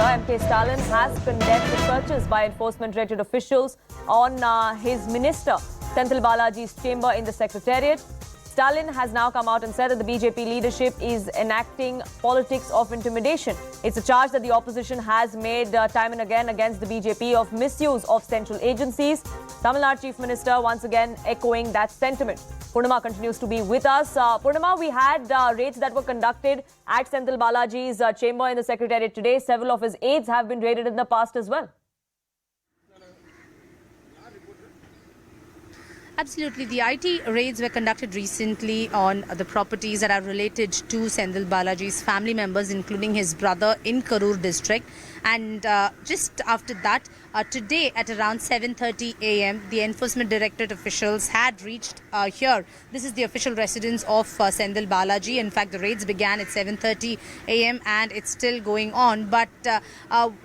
MK Stalin has condemned the searches by enforcement-related officials on his minister, Senthil Balaji's chamber in the Secretariat. Stalin has now come out and said that the BJP leadership is enacting politics of intimidation. It's a charge that the opposition has made time and again against the BJP of misuse of central agencies. Tamil Nadu Chief Minister once again echoing that sentiment. Purnima continues to be with us. Purnima, we had raids that were conducted at Senthil Balaji's chamber in the Secretariat today. Several of his aides have been raided in the past as well. Absolutely. The IT raids were conducted recently on the properties that are related to Senthil Balaji's family members, including his brother in Karur district. And just after that, today at around 7:30 a.m., the Enforcement Directorate officials had reached here. This is the official residence of Senthil Balaji. In fact, the raids began at 7:30 a.m. and it's still going on. But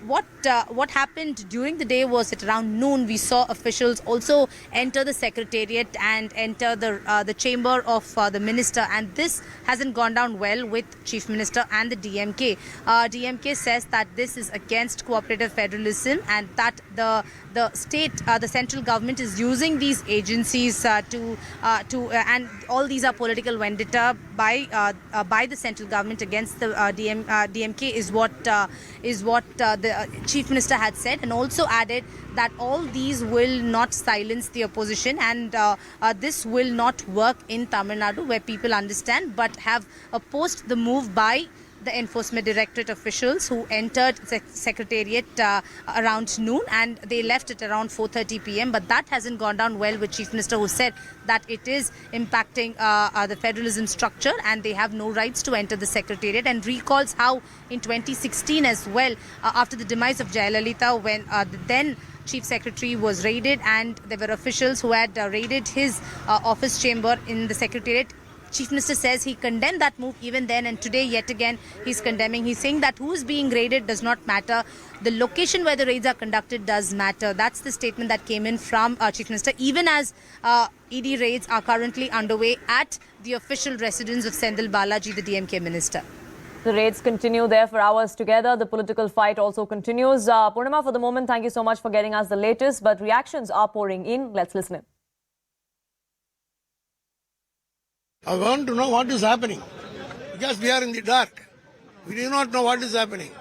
what happened during the day was at around noon, we saw officials also enter the Secretariat and enter the chamber of the minister. And this hasn't gone down well with Chief Minister and the DMK. DMK says that this is against cooperative federalism and that the state, the central government is using these agencies and all these are political vendetta by the central government against the DMK is what the Chief Minister had said, and also added that all these will not silence the opposition and this will not work in Tamil Nadu, where people understand but have opposed the move by the Enforcement Directorate officials who entered the Secretariat around noon and they left at around 4:30 p.m. But that hasn't gone down well with Chief Minister, who said that it is impacting the federalism structure and they have no rights to enter the Secretariat, and recalls how in 2016 as well, after the demise of Jayalalitha, when the then Chief Secretary was raided and there were officials who had raided his office chamber in the Secretariat. Chief Minister says he condemned that move even then, and today yet again he's condemning. He's saying that who is being raided does not matter. The location where the raids are conducted does matter. That's the statement that came in from Chief Minister, even as ED raids are currently underway at the official residence of Senthil Balaji, the DMK minister. The raids continue there for hours together. The political fight also continues. Purnima, for the moment, thank you so much for getting us the latest, but reactions are pouring in. Let's listen in. I want to know what is happening, because we are in the dark. We do not know what is happening.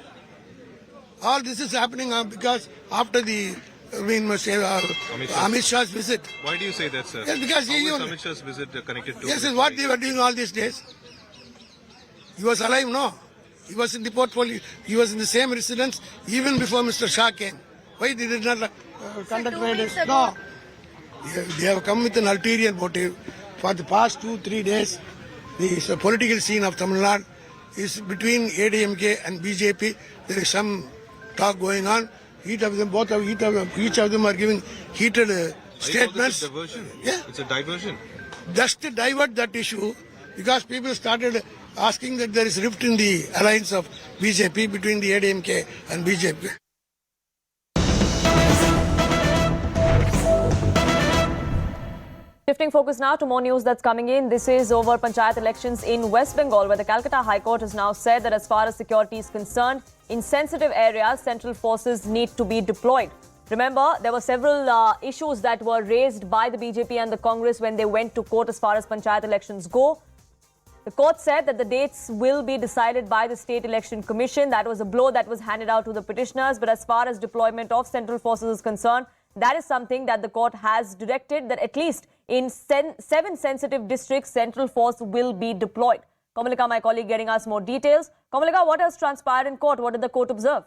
All this is happening because after the Amit Shah's visit. Why do you say that, sir? Yes, because Amit Shah's visit connected to... Yes, is what they were doing all these days. He was alive, no? He was in the portfolio. He was in the same residence even before Mr. Shah came. Why they did not conduct raids? No. They have come with an ulterior motive. For the past 2-3 days, the political scene of Tamil Nadu is between ADMK and BJP. There is some talk going on. Each of them are giving heated statements. It's a diversion. Yeah? It's a diversion. Just to divert that issue, because people started asking that there is rift in the alliance of BJP between the ADMK and BJP. Shifting focus now to more news that's coming in. This is over Panchayat elections in West Bengal, where the Calcutta High Court has now said that as far as security is concerned, in sensitive areas, central forces need to be deployed. Remember, there were several issues that were raised by the BJP and the Congress when they went to court as far as Panchayat elections go. The court said that the dates will be decided by the State Election Commission. That was a blow that was handed out to the petitioners. But as far as deployment of central forces is concerned, that is something that the court has directed, that at least in 7 sensitive districts, central force will be deployed. Kamalika, my colleague, getting us more details. Kamalika, what has transpired in court? What did the court observe?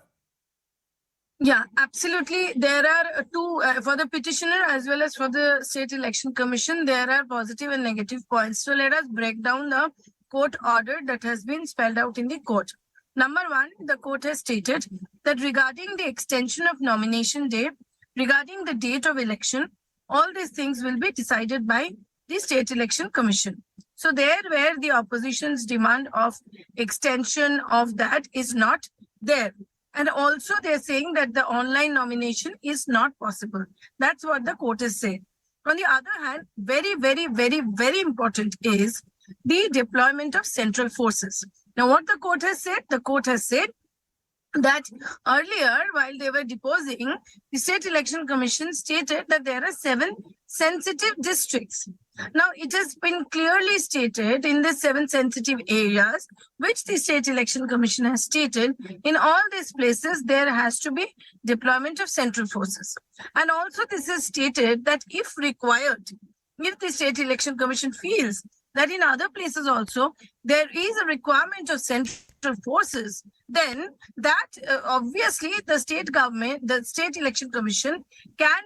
Yeah, absolutely. There are two, for the petitioner as well as for the State Election Commission, there are positive and negative points. So let us break down the court order that has been spelled out in the court. Number one, the court has stated that regarding the extension of nomination day, regarding the date of election, all these things will be decided by the State Election Commission. So there where the opposition's demand of extension of that is not there. And also they're saying that the online nomination is not possible. That's what the court has said. On the other hand, very, very, very, very important is the deployment of central forces. Now, what the court has said that earlier, while they were deposing, the State Election Commission stated that there are 7 sensitive districts. Now, it has been clearly stated in the 7 sensitive areas, which the State Election Commission has stated, in all these places, there has to be deployment of central forces. And also, this is stated that if required, if the State Election Commission feels that in other places also there is a requirement of central forces, then that obviously the state government, the State Election Commission can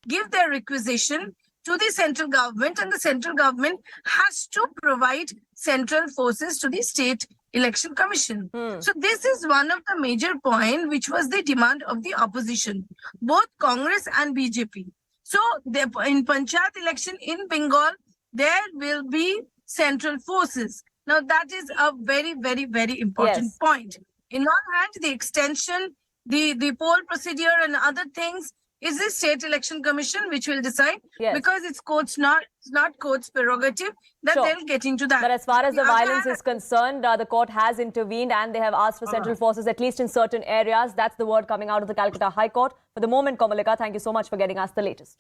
give their requisition to the central government, and the central government has to provide central forces to the State Election Commission. So this is one of the major points which was the demand of the opposition, both Congress and BJP. So in Panchayat election in Bengal, there will be central forces. Now that is a very, very, very important point. In one hand, the extension, the poll procedure and other things is the State Election Commission which will decide, because it's not court's prerogative that they'll get into that. But as far as the violence is concerned, the court has intervened and they have asked for central forces, at least in certain areas. That's the word coming out of the Calcutta High Court. For the moment, Komalika, thank you so much for getting us the latest.